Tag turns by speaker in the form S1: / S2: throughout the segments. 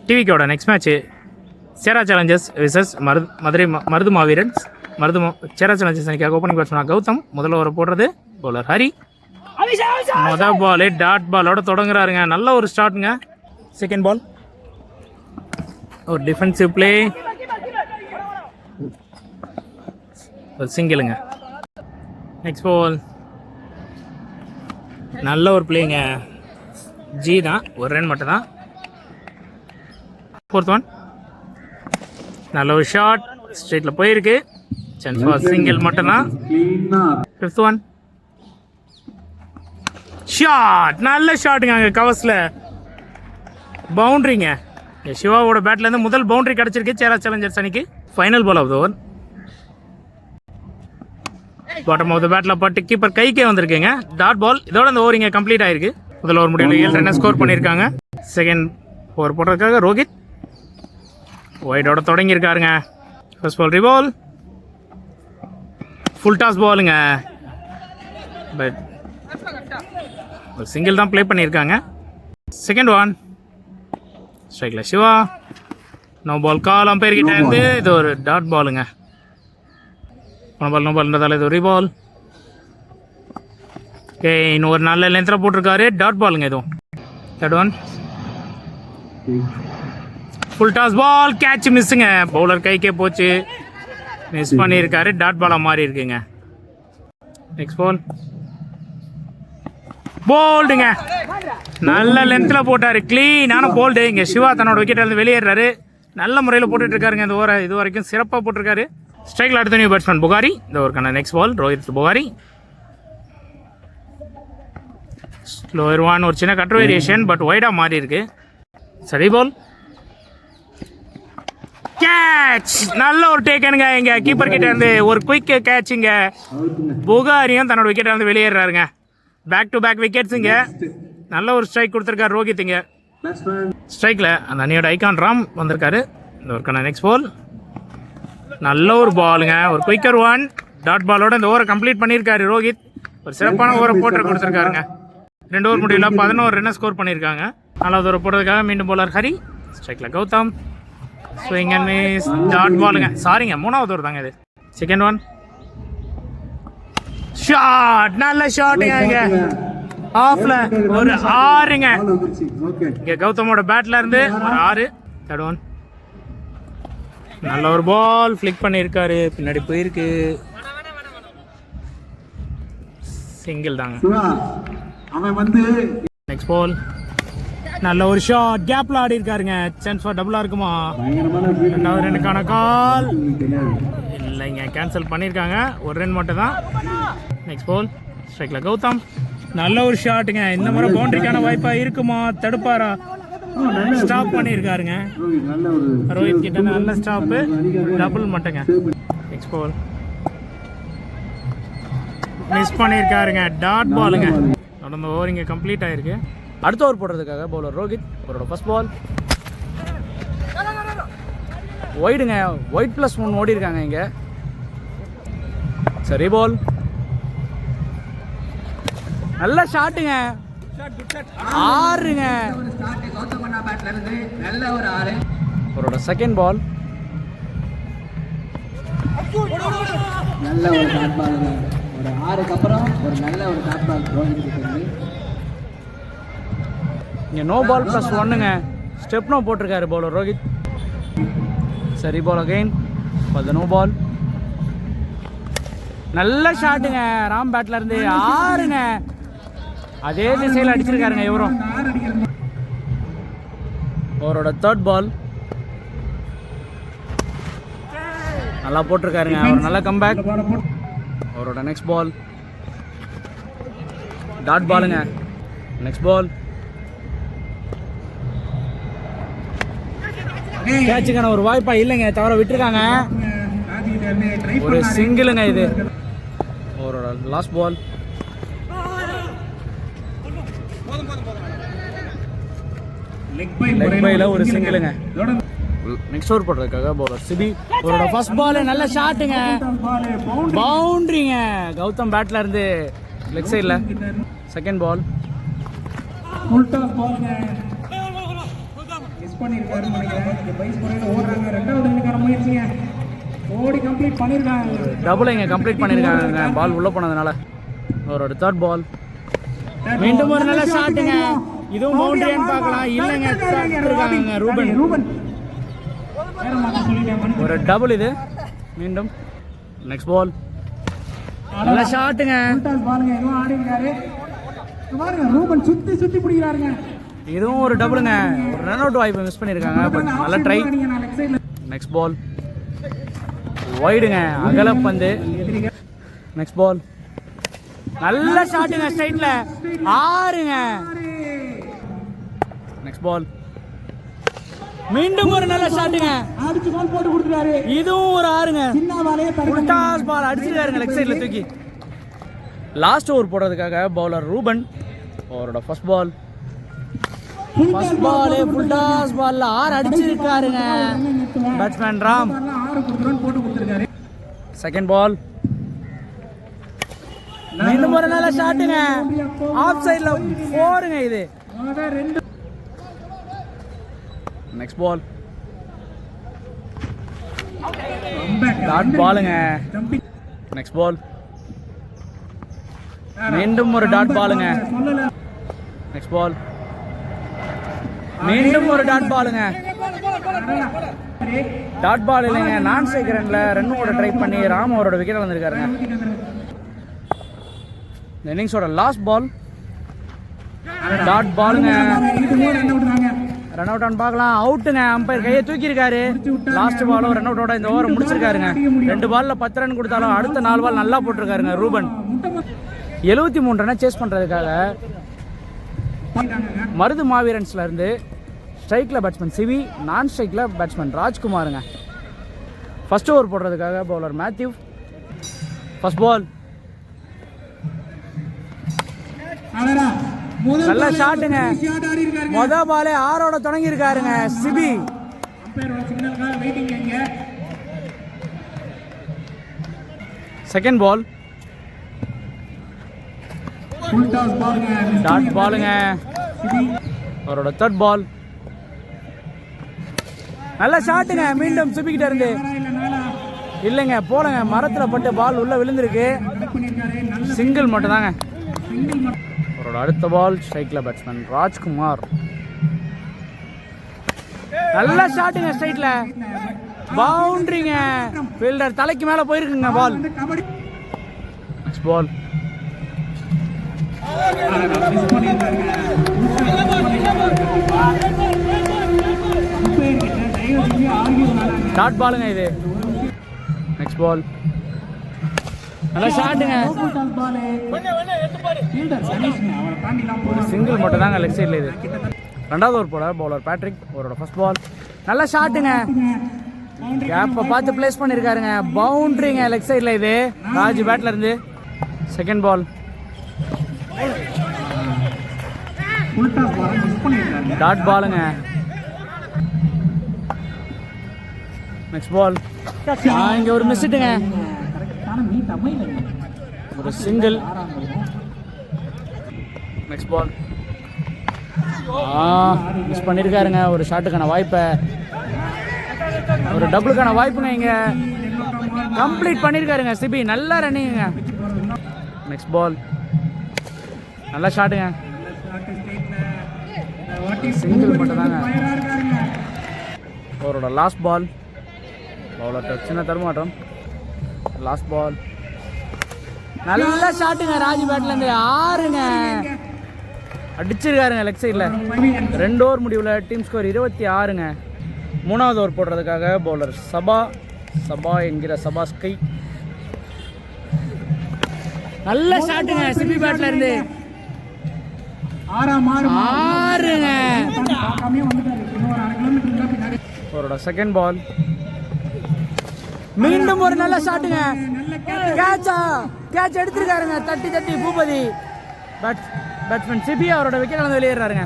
S1: டிவிக்கோட next match சேரா Challengers versus Madurai Marudhu மாவீரன்ஸ். சேரா Challengers அன்றைக்கி ஓப்பனிங் பேட்ஸ்மேன் கௌதம். முதல்ல ஒரு போடுறது பவுலர் ஹரி. மொதல் பால் டாட் பாலோட தொடங்குறாருங்க. நல்ல ஒரு ஸ்டார்ட்டுங்க. செகண்ட் பால் ஒரு டிஃபென்சிவ் பிளே, ஒரு சிங்கிளுங்க. நெக்ஸ்ட் பால் நல்ல ஒரு பிளேங்க. ஜி தான், ஒரு ரன் மட்டும் தான். ஃபோர்த் ஒன் நல்ல ஒரு ஷாட், ஸ்ட்ரெயிட்டில் போயிருக்கு. சான்ஸ் ஃபார் சிங்கிள் மட்டும்தான். ஃபிஃப்த் ஒன் ஷாட், நல்ல ஷாட்டுங்க. அங்கே கவர்ஸில் பவுண்ட்ரிங்க. சிவாவோட பேட்லேருந்து முதல் பவுண்டரி கிடச்சிருக்கு சேரா சேலஞ்சர்ஸ் அன்னைக்கு. Final ball of the over. Bottom of the பேட்டில் பட்டு கீப்பர் கைக்கே வந்திருக்குங்க. Dot ball. இதோட அந்த ஓவர் இங்கே கம்ப்ளீட் ஆயிருக்கு. முதல் ஓவர் முடிவில் 7 ரன்னை ஸ்கோர் பண்ணியிருக்காங்க. செகண்ட் ஓவர் போடுறதுக்காக ரோஹித் ஒயிடோட தொடங்கியிருக்காருங்க. ஃபர்ஸ்ட் பால் ரிபால், ஃபுல் டாஸ் பாலுங்க. பட் ஒரு சிங்கிள் தான் ப்ளே பண்ணியிருக்காங்க. செகண்ட் ஒன் ஸ்ட்ரைக்கில் Siva. No ball call umpire கிட்ட இருந்து. இது ஒரு டாட் பாலுங்க. நோ பால்ன்றதால இது ஒரு ரிபால். ஓகே, இன்னும் ஒரு நல்ல லென்த்தில் போட்டிருக்காரு. டாட் பாலுங்க இதுவும். Third one full toss ball, catch மிஸ்ஸுங்க. பவுலர் கைக்கே போச்சு, மிஸ் பண்ணியிருக்காரு. டாட் பாலாக மாறி இருக்குங்க. நெக்ஸ்ட் பால் போல்டுங்க. நல்ல லென்த்தில் போட்டார். க்ளீனான போல்டு. இங்கே சிவா தன்னோட விக்கெட்டில் வெளியேறாரு. நல்ல முறையில் போட்டுட்டு இருக்காருங்க. இந்த ஓவரை இது வரைக்கும் சிறப்பாக போட்டிருக்காரு. ஸ்ட்ரைக்கில் அடுத்த நியூ பேட்ஸ்மேன் புகாரி. இந்த ஓவருக்கான next ball Rohit Bukhari. Slower one, ஒரு சின்ன கட் வேரியேஷன், பட் ஒய்டாக மாறி இருக்கு. சரி பால் கேட்ச், நல்ல ஒரு டேக்கனுங்க. இங்க கீப்பர் கிட்ட இருந்து ஒரு குயிக் கேட்சுங்க. புகாரியும் தன்னோட விக்கெட்டை வந்து வெளியேறாருங்க. பேக் டு பேக் விக்கெட்ஸுங்க. நல்ல ஒரு ஸ்ட்ரைக் கொடுத்துருக்காரு ரோஹித். இங்க ஸ்ட்ரைக்கில் அந்த அணியோட ஐகான் ராம் வந்திருக்காரு. இந்த ஒருக்கான நெக்ஸ்ட் பால் நல்ல ஒரு பாலுங்க. ஒரு குயிக்கர் ஒன், டாட் பாலோட இந்த ஓவரை கம்ப்ளீட் பண்ணியிருக்காரு ரோஹித். ஒரு சிறப்பான ஓவரை போட்டு கொடுத்துருக்காருங்க. 2 ஓவர் முடியல 11 ரன்னை ஸ்கோர் பண்ணியிருக்காங்க. 4வது ஓவர் போடுறதுக்காக மீண்டும் பவுலர் ஹரி. ஸ்ட்ரைக்கில் Gautham. Swing and miss, dot பாலுங்க. சாரிங்க, 3வது ஓவர் தாங்க இது. செகண்ட் ஒன் ஷாட், நல்ல ஷாட்டுங்க. இங்க ஆஃப்ல ஒரு 6ங்க. இங்க கௌதமோட பேட்ல இருந்து ஒரு 6. தேர்ட் ஒன் நல்ல ஒரு பால் ஃபிளிக் பண்ணியிருக்காரு. பின்னாடி போயிருக்கு. சிங்கிள் தாங்க. நெக்ஸ்ட் பால் நல்ல ஒரு ஷாட், கேப்ல ஆடி இருக்காருங்க. சான்ஸ் ஃபார் டபுளா இருக்குமா? 2வது ரன்னுக்கான கால் இல்லைங்க, கேன்சல் பண்ணியிருக்காங்க. ஒரு ரன் மட்டும் தான். நெக்ஸ்ட் பால் ஸ்ட்ரைக்ல கௌதம். நல்ல ஒரு ஷாட்டுங்க. இந்த முறை பவுண்டரிக்கான வாய்ப்பா இருக்குமா? தடுப்பாரா? ஸ்டாப் பண்ணியிருக்காருங்க. ரோஹித் கிட்ட நல்ல ஸ்டாப்பு, டபுள் மட்டுங்க. நெக்ஸ்ட் பால் மிஸ் பண்ணியிருக்காருங்க. டாட் பாலுங்க. நடந்த ஓவர் இங்கே கம்ப்ளீட் ஆயிருக்கு. அடுத்த ஓவர் போடுறதுக்காக பவுலர் ரோஹித். அவரோட ஃபர்ஸ்ட் பால் ஒயிடுங்க. ஒயிட் +1 ஓடி இருக்காங்க இங்க. சரி பால், நல்ல ஷாட்டுங்க. 6ங்க. அவரோட செகண்ட் பால்
S2: நல்ல ஒரு டாட் பால். ஒரு 6க்கு அப்புறம் ஒரு நல்ல ஒரு டாட் பால் ரோஹித்.
S1: இங்கே நோ பால் +1ங்க. ஸ்டெப்னோ போட்டிருக்காரு பவுலர் ரோஹித். சரி ball again for the no ball. நல்ல ஷாட்டுங்க. ராம் பேட்ல இருந்து 6ங்க. அதே திசையில் அடிச்சிருக்காருங்க இவரும். அவரோட தேர்ட் பால் நல்லா போட்டிருக்காருங்க. அவர் நல்ல கம்பேக். அவரோட நெக்ஸ்ட் பால் டாட் பாலுங்க. நெக்ஸ்ட் பால் கேட்சுக்கான ஒரு வாய்ப்பா இல்லைங்க, தவிர விட்டுருக்காங்க. ஒரு சிங்கிளுங்க இது. அவரோட லாஸ்ட் பால் லெக் பைல ஒரு சிங்கிளுங்க. நெக்ஸ்ட் ஓவர் போடுறதுக்காக பவுலர் சிபி. அவரோட ஃபர்ஸ்ட் பால் நல்ல ஷாட்டுங்க, பவுண்டரிங்க. கௌதம் பேட்ல இருந்து லெக் சைடில். செகண்ட் பால்
S2: பண்ணியிருக்காருன்னு நினைக்கிறேன். இங்க பைஸ் முறையில் ஓடுறாங்க. ரெண்டாவது இன்னைக்கான முயற்சிங்க ஓடி கம்ப்ளீட் பண்ணியிருக்காங்க.
S1: டபுள் இங்கே கம்ப்ளீட் பண்ணியிருக்காங்க பால் உள்ளே போனதுனால. ஒரு தேர்ட் பால். மீண்டும் ஒரு நல்ல ஷாட்டுங்க. இதுவும் பவுண்டரியான்னு பார்க்கலாம். இல்லைங்க, இருக்காங்க ரூபன். ஒரு டபுள் இது. மீண்டும் நெக்ஸ்ட் பால். நல்ல ஷாட்டுங்க.
S2: பாருங்க இதுவும் ஆடி இருக்காரு. பாருங்க ரூபன் சுத்தி சுத்தி பிடிக்கிறாருங்க.
S1: இதுவும் ஒரு டபுளுங்க. ஒரு ரன் அவுட் வாய்ப்பு மிஸ் பண்ணியிருக்காங்க. பட் நல்ல ட்ரை. நெக்ஸ்ட் பால் வைடுங்க, அகலப்பந்து. Next ball. நல்ல ஷாட்டுங்க ஸ்ட்ரைட்ல 6ங்க. Next ball. மீண்டும் ஒரு நல்ல ஷாட்டுங்க.
S2: அடிச்சு கோல் போட்டு கொடுத்துட்டாரு.
S1: இதுவும் ஒரு 6ங்க.
S2: சின்ன பாலே
S1: ஃபுல் பால் அடிச்சிருக்காருங்க லெக் சைடுல தூக்கி. லாஸ்ட் ஓவர் போடுறதுக்காக பவுலர் ரூபன். அவரோட ஃபர்ஸ்ட் பால். ஃபர்ஸ்ட் பாலே ஃபுல் டாஸ் பால்ல 6 அடிச்சிருக்காருங்க பேட்ஸ்மேன் ராம்.
S2: 6 ரன் போட்டு கொடுத்திருக்காரு.
S1: Second ball. மீண்டும் ஒரு நல்ல ஷாட்டுங்க. ஆஃப் சைடுல 4ங்க இது. Next ball. டாட் பாலுங்க. Next ball. மீண்டும் ஒரு டாட் பாலுங்க. Next ball. மீண்டும் ஒரு டாட் பாலுங்க. டாட் பால் இல்லைங்க, நான் ஸ்ட்ரைக் ரன்ல ரன்னோட ட்ரை பண்ணி ராம் அவரோட விக்கெட் வந்திருக்காருங்க. இன்னிங்ஸோட லாஸ்ட் பால். டாட் பாலுங்க. ரன் அவுட் ஆன் பார்க்கலாம். அவுட்டுங்க. அம்பையர் கையை தூக்கி இருக்காரு. லாஸ்ட் பாலும் ரன் அவுட்டோட இந்த ஓவரை முடிச்சிருக்காருங்க. 2 பால்ல 10 ரன் கொடுத்தாலும் அடுத்த 4 பால் நல்லா போட்டிருக்காருங்க ரூபன். 73 ரன்னை சேஸ் பண்றதுக்காக மருது மாவீரன்ஸ்ல இருந்து ஸ்ட்ரைக்ல பேட்ஸ்மேன் சிவி, நான் ஸ்ட்ரைக்ல பேட்ஸ்மேன் ராஜ்குமாருங்க. ஃபர்ஸ்ட் ஓவர் போடுறதுக்காக பவுலர் மேத்யூ. First ball. நல்ல ஷாட்டுங்க. மொத பாலே 6ஓட தொடங்கி இருக்காருங்க சிபி. Second ball. டாட் பாலுங்க. அவரோட தேர்ட் பால். நல்ல ஷாட்டுங்க. மீண்டும் சிபி கிட்ட இருந்து. இல்லைங்க, போலங்க, மரத்துல பட்டு பால் உள்ள விழுந்திருக்கு. சிங்கிள் மட்டும் தாங்க. அவரோட அடுத்த பால் ஸ்ட்ரைக்ல பேட்ஸ்மேன் ராஜ்குமார். நல்ல ஷாட்டுங்க ஸ்ட்ரைட்ல. பவுண்டரிங்க. ஃபீல்டர் தலைக்கு மேல போயிருக்குங்க பால். Next ball. டாட் பாலுங்க இது. Next ball. நல்ல ஷாட்டுங்க. சிங்கிள் மட்டும் தாங்க லெக் சைடில் இது. ரெண்டாவது ஓவர் போட பவுலர் பேட்ரிக். அவரோட ஃபர்ஸ்ட் பால். நல்ல ஷாட்டுங்க. கேப்பை பார்த்து பிளேஸ் பண்ணியிருக்காருங்க. பவுண்டரிங்க லெக் சைடில் இது ராஜ் பேட்ல இருந்து. Second ball. டாட் பாலுங்க. Next ball. இங்க ஒரு மிஸ்ட்டுங்க. ஒரு சிங்கிள். Next ball. மிஸ் பண்ணியிருக்காருங்க ஒரு ஷாட்டுக்கான வாய்ப்பை. ஒரு டபுளுக்கான வாய்ப்புங்க இங்க கம்ப்ளீட் பண்ணியிருக்காருங்க சிபி. நல்ல ரன்னிங்க. Next ball. நல்ல ஷாட்டுங்க. சிங்கிள் மட்டும் தாங்க. அவரோட லாஸ்ட் பால். அவ்வளோ சின்ன தருமாட்டம். Last ball. நல்ல ஷாட்டுங்க ராஜ் பேட்ல இருந்து. 6ங்க அடிச்சிருக்காருங்க லெக் சைடில். 2 ஓவர் முடிவில் டீம் ஸ்கோர் 26ங்க. மூணாவது ஓவர் போடுறதுக்காக பவுலர் சபா என்கிற சபாஸ்கை. நல்ல ஷாட்டுங்க சிபி பேட்ல இருந்து. 6ங்க. அவரோட செகண்ட் பால். மீண்டும் ஒரு நல்ல ஷாட்டுங்க. கேட்ச் எடுத்திருக்காருங்க. தட்டி பூபதி. பேட்ஸ்மேன் சிபி அவரோட விக்கெட் வந்து வெளியேறாருங்க.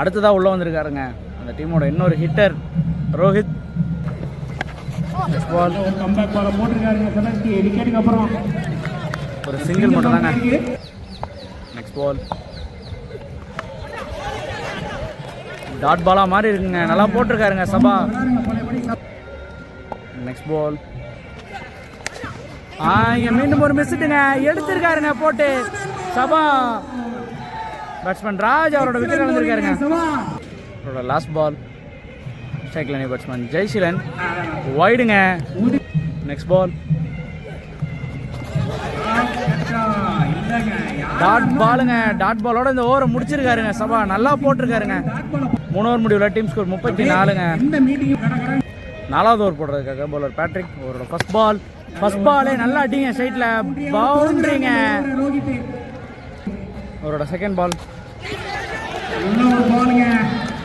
S1: அடுத்ததாக உள்ள வந்திருக்காருங்க அந்த டீமோட இன்னொரு ஹிட்டர் ரோஹித். ஒரு சிங்கிள் மட்டும் தாங்க. Next ball.
S3: டாட் பாலா மாதிரி இருக்குங்க, நல்லா போட்டிருக்காருங்க சபா.
S2: விளையாடுங்க பழையபடி.
S3: Next ball. இங்க மீண்டும் ஒரு மிஸ்ஸுட்டுங்க, எடுத்திருக்காருங்க போட்டு சபா. பேட்ஸ்மேன் ராஜ் அவரோட விக்கெட் இழந்திருக்காருங்க.
S2: சபா.
S3: அவரோட last ball. Strike line batsman Jayaseelan வைடுங்க. Next ball.
S2: இல்லைங்க.
S3: டாட் பாலுங்க, டாட் பாலோட இந்த ஓவரை முடிச்சிருக்காருங்க சபா, நல்லா போட்டிருக்காருங்க. 3 ஓவர் முடிவில் டீம் ஸ்கோர் 34ங்க.
S2: இந்த மீட்டிங்
S3: 4வது ஓவர் போடுறதுக்காக பவுலர் பேட்ரிக். அவரோட ஃபர்ஸ்ட் பாலே நல்லா அடிங்க ஸ்ட்ரைட்ல, பவுண்டரிங்க.
S2: ரோஹித்
S3: அவரோட செகண்ட் பால்
S2: இன்னொரு பாலுங்க.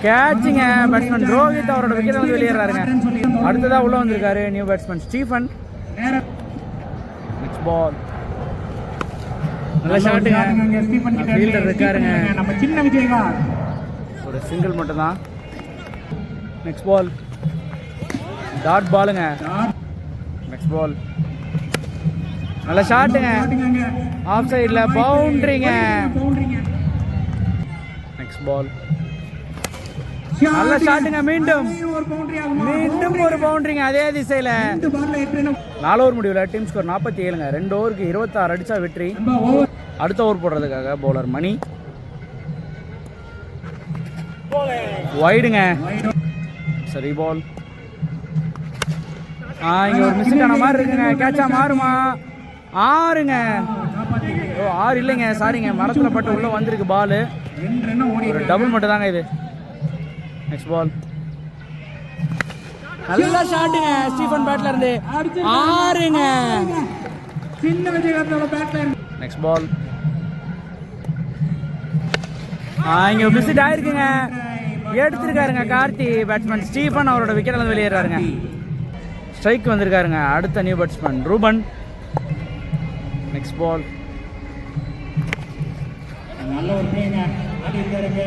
S3: கேட்சிங்க. பேட்ஸ்மேன் ரோஹித் அவரோட விக்கெட் வந்து வெளியேறாருங்க. அடுத்ததா உள்ள வந்திருக்காரு நியூ பேட்ஸ்மேன் ஸ்டீஃபன்.
S2: நேரம்
S3: நெக்ஸ்ட் பால். நல்ல ஷாட்டுங்க,
S2: அங்க ஸ்டீஃபன் கிட்ட
S3: ஃபீல்டர் இருக்காருங்க.
S2: நம்ம சின்ன விஜயகாந்த்.
S3: ஒரு சிங்கிள் மட்டும் தான். Next ball. டாட் பாலுங்க. Next ball. நல்ல ஷாட்டுங்க, ஆஃப் சைடில் பவுண்டரிங்க. Next ball. நல்ல ஷாட்டுங்க, மீண்டும் ஒரு பவுண்டரிங்க அதே திசையில். 4 ஓவர் முடிவில் டீம் ஸ்கோர் 47ங்க. 2 ஓவருக்கு 26 அடிச்சா வெற்றி. அடுத்த ஓவர் போடுறதுக்காக பவுலர் மணி. வைடுங்க. சரி பால். இங்க ஒரு மிஸ் ஆன மாதிரி இருக்குங்க, கேட்சா மாறுமா? 6ங்க. 6 இல்லைங்க, சாரிங்க, மரத்தில் பட்டு உள்ள வந்திருக்கு பால். ஒரு டபுள் மட்டும் தாங்க இது. Next ball. நல்ல ஷாட்டுங்க ஸ்டீஃபன் பேட்ல இருந்து. 6ங்க.
S2: சின்ன விஜயகாந்தோட பேட்ல.
S3: Next ball. இங்க மிஸ்ட் ஆயிருக்குங்க, எடுத்திருக்காருங்க கார்த்தி. பேட்ஸ்மேன் ஸ்டீஃபன் அவரோட விக்கெட்ல இருந்து வெளியேறாருங்க. ஸ்ட்ரைக் வந்திருக்காருங்க அடுத்த new batsman Ruban. Next ball.
S2: நல்ல ஒரு பிளேங்க, ஆடி இருக்காருங்க.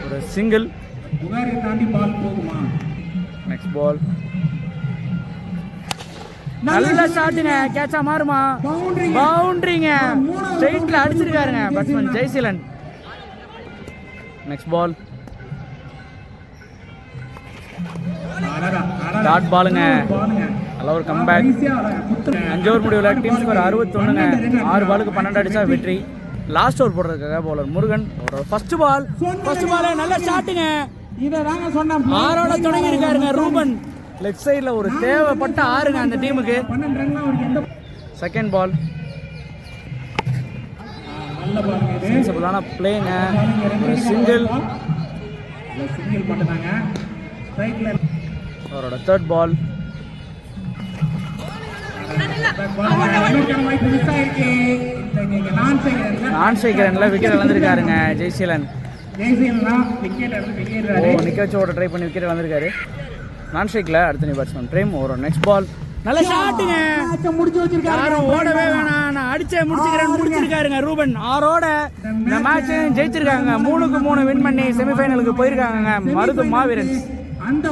S3: ஒரு சிங்கிள்.
S2: புகாரி தாண்டி பால் போகுமா?
S3: Next ball. நல்ல ஷாட்டுங்க, கேட்சா மாறுமா? பவுண்டரிங்க, ஸ்ட்ரைட்ல அடிச்சிருக்காருங்க batsman Jayaseelan. Next ball. Dot பாலுங்க, நல்ல ஒரு கம்பேக். 5 ஓவர் முடிவில் டீம் ஸ்கோர் 61ங்க. 6 பாலுக்கு 12 அடிச்சா வெற்றி. லாஸ்ட் ஓவர் போடுறதுக்காக பவுலர் முருகன். ஒரு ஃபர்ஸ்ட் பாலே நல்ல ஷாட்டுங்க.
S2: இததாங்க சொன்னேன்.
S3: 6ஓட தொடங்கி இருக்காருங்க ரூபன். லெஃப்ட் சைடுல ஒரு தேவைப்பட்ட 6ங்க அந்த டீமுக்கு.
S2: 12 ரன்ல அவருக்கு எந்த
S3: செகண்ட் பால்.
S2: நல்ல பாலுங்க இது.
S3: சென்சிபிளான பிளேங்க, ஒரு சிங்கிள்.
S2: சிங்கிள் பண்ணுதாங்க. ஸ்ட்ரைக்ல
S3: அவரோட தேர்ட் பால். நான் ஸ்ட்ரைக்கர்ல விக்கெட் இழந்திருக்காருங்க ஜெய்சீலன். நிக்க வச்சு ஓட ட்ரை பண்ணி விக்கெட் இழந்திருக்காரு. நான் ஸ்ட்ரைக்ல அடுத்த நியூ பேட்ஸ்மேன் பிரேம். ஒரு நெக்ஸ்ட் பால். நல்ல ஷாட்டுங்க, யாரும் ஓடவே வேணாம், நான் அடிச்சே முடிச்சிருக்காருங்க ரூபன். 6ஓட இந்த மேட்ச் ஜெயிச்சிருக்காங்க. 3-3 வின் பண்ணி செமிஃபைனலுக்கு போயிருக்காங்க மருது மாவீரன்ஸ்.
S2: அந்த